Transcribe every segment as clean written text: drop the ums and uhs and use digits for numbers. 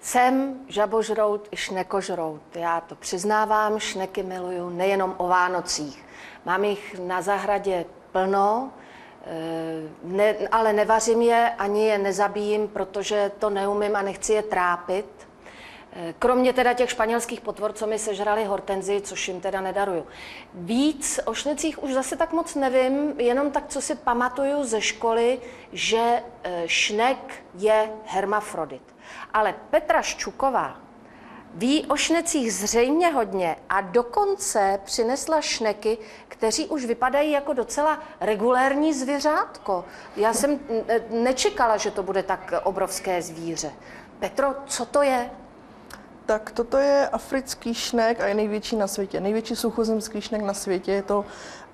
Jsem žabožrout i šnekožrout. Já to přiznávám, šneky miluju nejenom o Vánocích. Mám jich na zahradě plno, ale nevařím je, ani je nezabíjím, protože to neumím a nechci je trápit. Kromě teda těch španělských potvor, co mi sežrali hortenzii, což jim teda nedaruju. Víc o šnecích už zase tak moc nevím, jenom tak, co si pamatuju ze školy, že šnek je hermafrodit. Ale Petra Ščuková ví o šnecích zřejmě hodně a dokonce přinesla šneky, kteří už vypadají jako docela regulérní zvěřátko. Já jsem nečekala, že to bude tak obrovské zvíře. Petro, co to je? Tak toto je africký šnek a je největší na světě. Největší suchozemský šnek na světě je to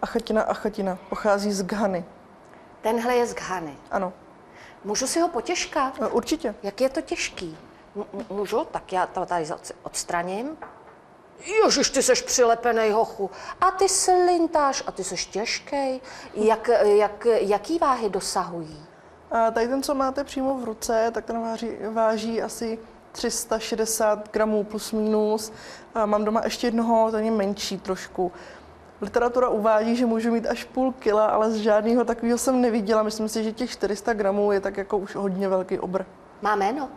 Achatina achatina. Pochází z Ghany. Tenhle je z Ghany. Ano. Můžu si ho potěžkat? Určitě. Jak je to těžký? Můžu? Tak já to tady odstraním. Ježiš, ty seš přilepenej, hochu. A ty slintáš, a ty seš těžkej. Jaký váhy dosahují? A tady ten, co máte přímo v ruce, tak ten váží asi 360 gramů plus minus. A mám doma ještě jednoho, ten je menší trošku. Literatura uvádí, že můžu mít až půl kila, ale z žádného takového jsem neviděla. Myslím si, že těch 400 gramů je tak jako už hodně velký obr. Má jméno?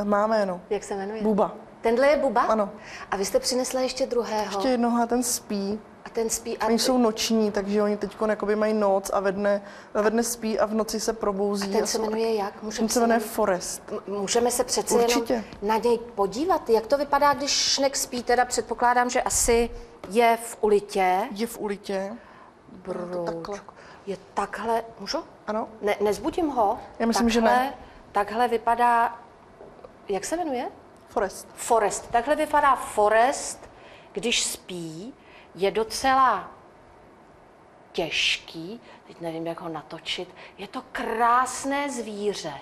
Má jméno. Jak se jmenuje? Buba. Tenhle je Buba? Ano. A vy jste přinesla ještě druhého? Ještě jednoho a ten spí. A ten spí. Oni jsou noční, takže oni teď mají noc a ve dne spí a v noci se probouzí. A ten se jmenuje jak? Ten se jmenuje Forest. Můžeme se přece jenom na něj podívat? Jak to vypadá, když šnek spí? Teda předpokládám, že asi je v ulitě. Je v ulitě. Je takhle. Můžu? Ano. Nezbudím ho? Já myslím, že ne. Takhle vypadá. Jak se jmenuje? Forest. Forest. Takhle vypadá Forest, když spí. Je docela těžký, teď nevím, jak ho natočit. Je to krásné zvíře.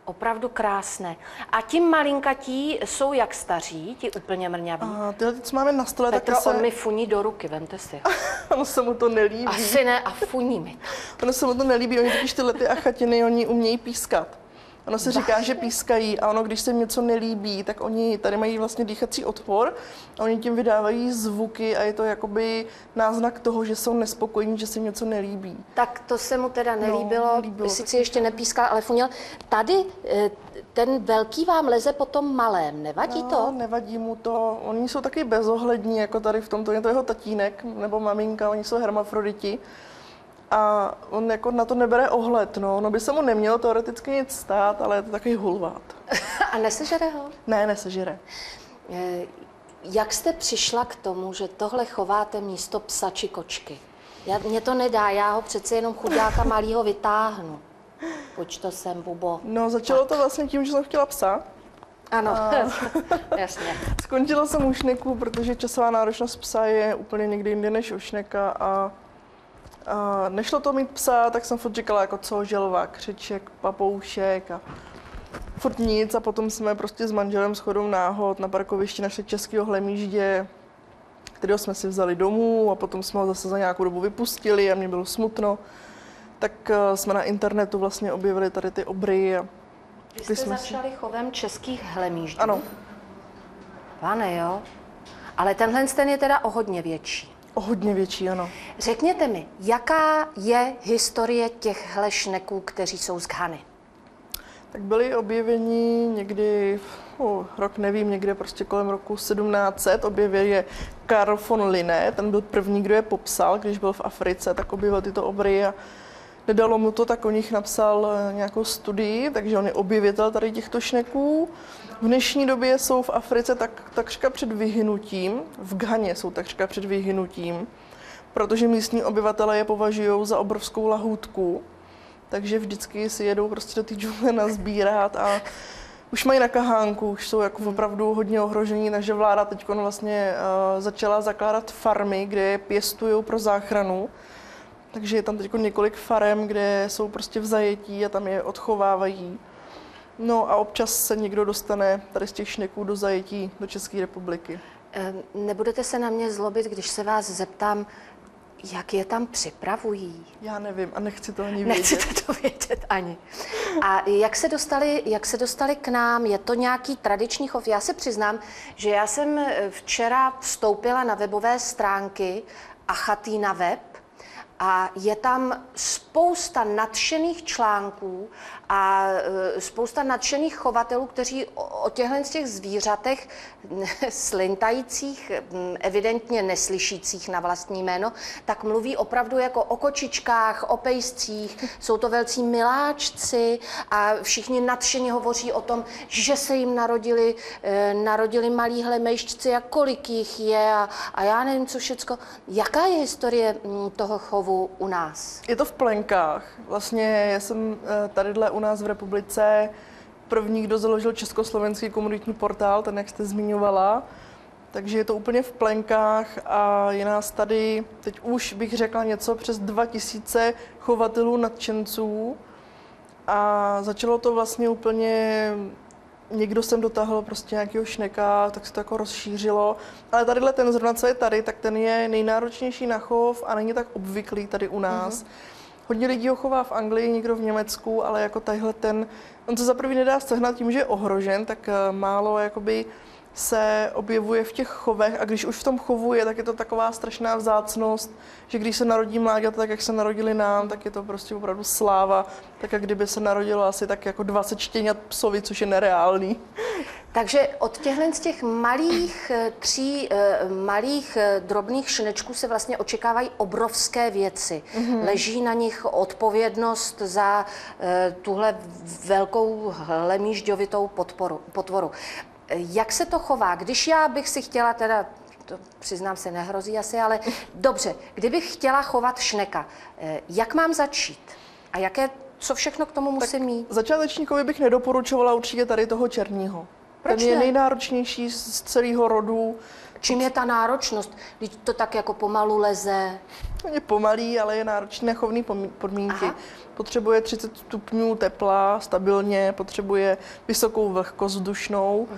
Opravdu krásné. A ti malinkatí jsou jak staří, ti úplně mrňaví. Tyhle, co máme na stole, Petro, on mi funí do ruky, vemte si. Ono se mu to nelíbí. Asi ne, a funí mi. Ono se mu to nelíbí, oni totiž tyhle achatiny, oni umějí pískat. Ono se říká, že pískají a ono, když se jim něco nelíbí, tak oni tady mají vlastně dýchací otvor a oni tím vydávají zvuky a je to jakoby náznak toho, že jsou nespokojení, že se jim něco nelíbí. Tak to se mu teda nelíbilo, sice ještě nepískal, ale funěl. Tady ten velký vám leze po tom malém, nevadí to? Nevadí mu to, oni jsou taky bezohlední, jako tady v tomto, je to jeho tatínek nebo maminka, oni jsou hermafroditi. A on jako na to nebere ohled, no. Ono by se mu nemělo teoreticky nic stát, ale je to takový hulvát. A nesežere ho? Ne, nesežere. Jak jste přišla k tomu, že tohle chováte místo psa či kočky? Mně to nedá, já ho přece jenom chudáka malýho vytáhnu. Pojď to sem, Bubo. No, začalo to vlastně tím, že jsem chtěla psa. Ano, jasně. Skončila jsem u šneků, protože časová náročnost psa je úplně někde jinde než u šneka a nešlo to mít psa, tak jsem furt říkala, jako co, želva, křeček, papoušek a furt nic a potom jsme prostě s manželem shodou náhod na parkovišti našli českého hlemýždě, kterého jsme si vzali domů a potom jsme ho zase za nějakou dobu vypustili a mě bylo smutno. Tak jsme na internetu vlastně objevili tady ty obry. Vy jste začali chovem českých hlemýždů? Ano. Pane, jo. Ale tenhle je teda o hodně větší. O hodně větší, ano. Řekněte mi, jaká je historie těchhle šneků, kteří jsou z Ghany? Tak byli objeveni někdy, rok nevím, někde prostě kolem roku 1700. Objevil je Carl von Linné, ten byl první, kdo je popsal, když byl v Africe, tak objevil tyto obry a nedalo mu to, tak o nich napsal nějakou studii, takže on je objevitel tady těchto šneků. V dnešní době jsou v Africe takřka před vyhynutím, v Ghaně jsou takřka před vyhynutím, protože místní obyvatelé je považují za obrovskou lahůdku, takže vždycky si jedou prostě do té džungle nazbírat a už mají na kahánku, už jsou jako opravdu hodně ohrožení, takže vláda teď vlastně začala zakládat farmy, kde je pěstují pro záchranu. Takže je tam teď několik farem, kde jsou prostě v zajetí a tam je odchovávají. No a občas se někdo dostane tady z těch šneků do zajetí do České republiky. Nebudete se na mě zlobit, když se vás zeptám, Jak je tam připravují? Já nevím a nechci to ani vědět. Nechcete to vědět ani. A jak se dostali k nám? Je to nějaký tradiční chov? Já se přiznám, že já jsem včera vstoupila na webové stránky Achatina web a je tam spousta nadšených článků a spousta nadšených chovatelů, kteří o těchto z těch zvířatech slintajících, evidentně neslyšících na vlastní jméno, tak mluví opravdu jako o kočičkách, o pejscích. Jsou to velcí miláčci a všichni nadšeně hovoří o tom, že se jim narodili malí hlemejšťci a kolik jich je a já nevím, co všecko. Jaká je historie toho chovu u nás? Je to v plenkách. Vlastně já jsem tadyhle u nás v republice první, kdo založil československý komunitní portál, ten, jak jste zmiňovala. Takže je to úplně v plenkách a je nás tady, teď už bych řekla něco přes 2000 chovatelů nadšenců. A začalo to vlastně úplně, někdo sem dotáhl prostě nějakého šneka, tak se to jako rozšířilo. Ale tadyhle ten zrovna, co je tady, tak ten je nejnáročnější na chov a není tak obvyklý tady u nás. Hodně lidí ho chová v Anglii, někdo v Německu, ale jako tadyhle ten, on se za prvý nedá sehnat tím, že je ohrožen, tak málo jakoby se objevuje v těch chovech a když už v tom chovu je, tak je to taková strašná vzácnost, že když se narodí mláďata, tak jak se narodili nám, tak je to prostě opravdu sláva, tak jak kdyby se narodilo asi tak jako 20 štěňat psovi, což je nereálný. Takže od těchto z těch malých drobných šnečků se vlastně očekávají obrovské věci. Leží na nich odpovědnost za tuhle velkou hlemýžďovitou potvoru. Jak se to chová? Když já bych si chtěla teda, to přiznám se, nehrozí asi, ale dobře, kdybych chtěla chovat šneka, jak mám začít? A co všechno k tomu musím mít? Začátečníkovi bych nedoporučovala určitě tady toho černého. Proč Ten je ne? nejnáročnější z celého rodu. Čím je ta náročnost? Když to tak jako pomalu leze. On je pomalý, ale je náročný na chovné podmínky. Aha. Potřebuje 30 stupňů tepla stabilně, potřebuje vysokou vlhkost vzdušnou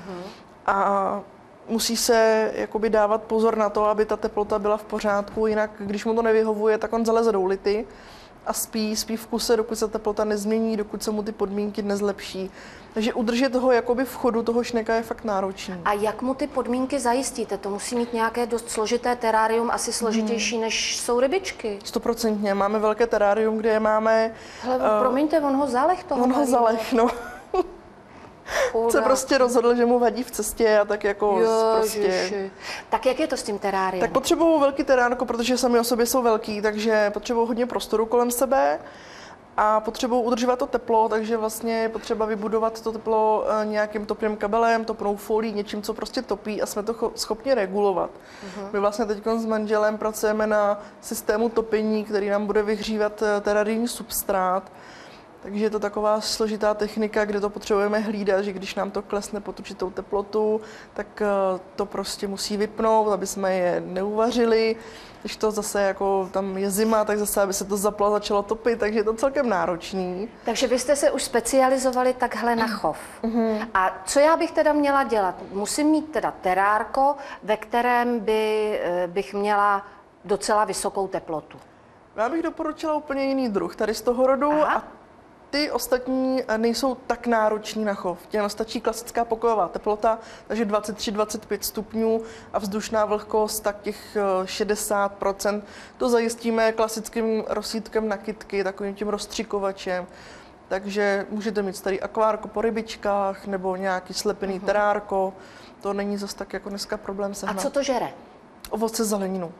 a musí se jakoby dávat pozor na to, aby ta teplota byla v pořádku, jinak když mu to nevyhovuje, tak on zaleze do ulity a spí v kuse, dokud se teplota nezmění, dokud se mu ty podmínky nezlepší. Takže udržet ho jakoby v chodu toho šneka je fakt náročný. A jak mu ty podmínky zajistíte? To musí mít nějaké dost složité terárium, asi složitější, než jsou rybičky. 100%. Máme velké terárium, kde je máme... Hele, promiňte, on ho zaleh toho On ho malýho. zaleh, no. Se prostě rozhodl, že mu vadí v cestě a tak jako prostě... Tak jak je to s tím teráriem? Tak potřebují velký terárko, protože sami o sobě jsou velký, takže potřebují hodně prostoru kolem sebe a potřebují udržovat to teplo, takže vlastně je potřeba vybudovat to teplo nějakým topným kabelem, topnou folií, něčím, co prostě topí a jsme to schopni regulovat. My vlastně teď s manželem pracujeme na systému topení, který nám bude vyhřívat terárijní substrát. Takže je to taková složitá technika, kde to potřebujeme hlídat, že když nám to klesne pod určitou teplotu, tak to prostě musí vypnout, aby jsme je neuvařili. Když to zase jako tam je zima, tak zase, aby se to zaplo, začalo topit, takže je to celkem náročný. Takže vy jste se už specializovali takhle na chov. A co já bych teda měla dělat? Musím mít teda terárko, ve kterém bych měla docela vysokou teplotu. Já bych doporučila úplně jiný druh tady z toho rodu. Aha. A ty ostatní nejsou tak nároční na chov. Těm stačí klasická pokojová teplota, takže 23-25 stupňů a vzdušná vlhkost, tak těch 60%. To zajistíme klasickým rozsítkem na kytky, takovým tím rozstřikovačem. Takže můžete mít starý akvárko po rybičkách nebo nějaký slepený terárko. To není zas tak jako dneska problém sehnat. A co to žere? Ovoce, zeleninu.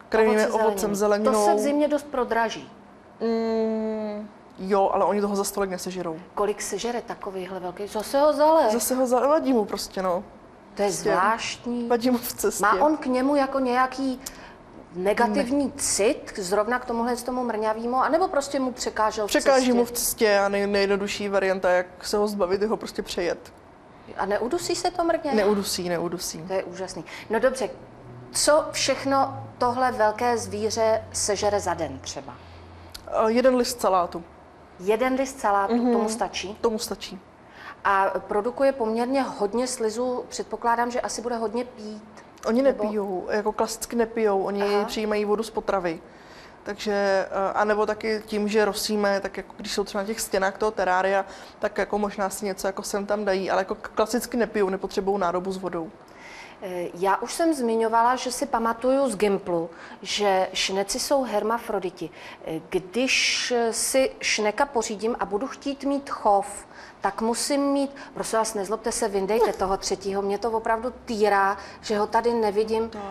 Krmíme ovocem, zeleninou. To se v zimě dost prodraží. Jo, ale oni toho za stolik nesežerou. Kolik sežere takovýhle velký? Zase ho zaleh. Zase ho zavadí mu prostě, no. To je zvláštní. Vadí mu v cestě. Má on k němu jako nějaký negativní cit, zrovna k tomu mrňavému, anebo prostě mu překážel v cestě? Překáží mu v cestě a nejjednodušší varianta, jak se ho zbavit, je ho prostě přejet. A neudusí se to mrně? Neudusí. To je úžasný. No dobře, co všechno tohle velké zvíře sežere za den třeba? 1 list salátu. 1 list salátu, tomu stačí? Tomu stačí. A produkuje poměrně hodně slizu, předpokládám, že asi bude hodně pít. Oni nepijou, jako klasicky nepijou, oni přijímají vodu z potravy. Takže, anebo taky tím, že rosíme, tak jako když jsou třeba na těch stěnách toho terária, tak jako možná si něco jako sem tam dají, ale jako klasicky nepijou, nepotřebují nádobu s vodou. Já už jsem zmiňovala, že si pamatuju z Gimplu, že šneci jsou hermafroditi. Když si šneka pořídím a budu chtít mít chov, tak musím mít, prosím vás, nezlobte se, vyndejte toho třetího, mě to opravdu týrá, že ho tady nevidím. Tak.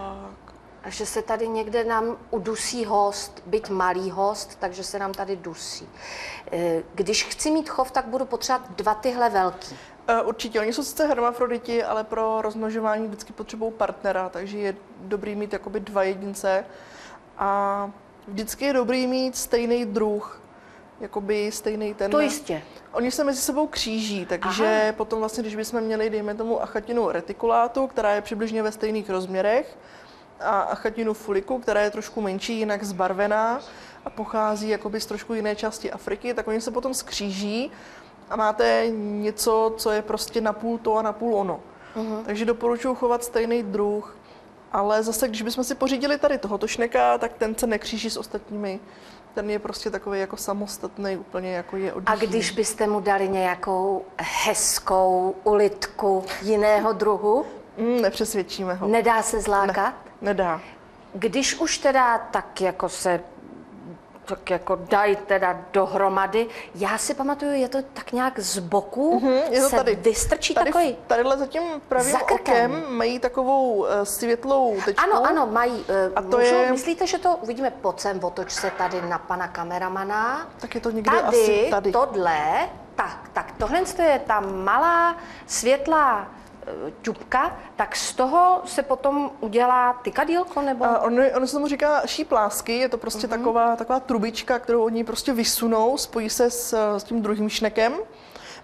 A že se tady někde nám udusí host, byť malý host, takže se nám tady dusí. Když chci mít chov, tak budu potřebovat 2 tyhle velký. Určitě, oni jsou sice hermafroditi, ale pro rozmnožování vždycky potřebují partnera, takže je dobrý mít jakoby 2 jedince a vždycky je dobrý mít stejný druh, jakoby stejný ten. To jistě. Oni se mezi sebou kříží, takže potom vlastně, když bychom měli, dejme tomu, achatinu reticulátu, která je přibližně ve stejných rozměrech, a achatinu fuliku, která je trošku menší, jinak zbarvená a pochází jakoby z trošku jiné části Afriky, tak oni se potom skříží a máte něco, co je prostě napůl to a napůl ono. Takže doporučuji chovat stejný druh, ale zase, když bychom si pořídili tady tohoto šneka, tak ten se nekříží s ostatními. Ten je prostě takový jako samostatný, úplně jako je odlišný. A když byste mu dali nějakou hezkou ulitku jiného druhu? Nepřesvědčíme ho. Nedá se zlákat? Nedá. Když už teda tak jako dají teda dohromady, já si pamatuju, je to tak nějak z boku, je to se tady. vystrčí Tady, takový. tadyhle za tím pravým Za krkem. okem mají takovou světlou tečku. Ano, mají. A to je... Myslíte, že to uvidíme? Pojď sem, otoč se tady na pana kameramana. Tak je to někde asi tady. Tohle, tak tohle je ta malá světlá ťupka, tak z toho se potom udělá tykadýlko, nebo? Ono se tomu říká šíplásky, je to prostě taková trubička, kterou oni prostě vysunou, spojí se s tím druhým šnekem,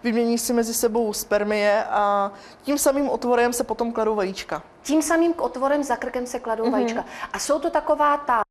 vymění si mezi sebou spermie a tím samým otvorem se potom kladou vajíčka. Tím samým otvorem za krkem se kladou vajíčka. A jsou to taková ta